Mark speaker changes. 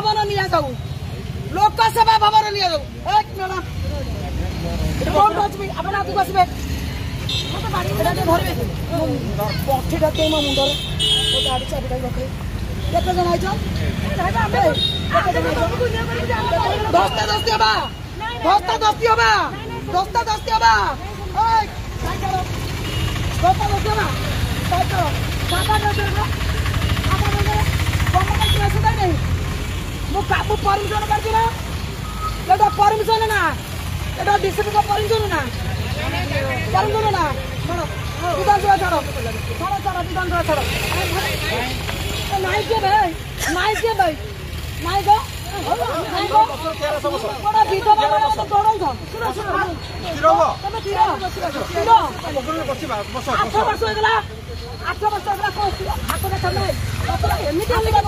Speaker 1: भवन निया जाऊ लोकसेवा भवन निया जाऊ एक मैडम कौन बचबी आपण आगु बसबे मते बाड़ी एटा जे धरबे पठी डके मो मुंडर तो गाड़ी चाबी डाल रखे केते जण आइछो दस्ता दस्ती हबा दस्ता दस्ती हबा दस्ता दस्ती हबा ओए काय करो दस्ता दस्ती हबा काय करो सादा दस्ती हबा आता बगे गवर्नमेंट की सुविधा नहीं मु काबू परमिशन करछि ना एटा परमिशन ना एटा डीसीपी का परमिशन ना छोड़ो विधानसभा छोड़ो विधानसभा छोड़ो नाइक भाई बड़ा विधवा तो दौड़ सुनो तुम 8 वर्ष हो गला 8 वर्ष हाथ देखा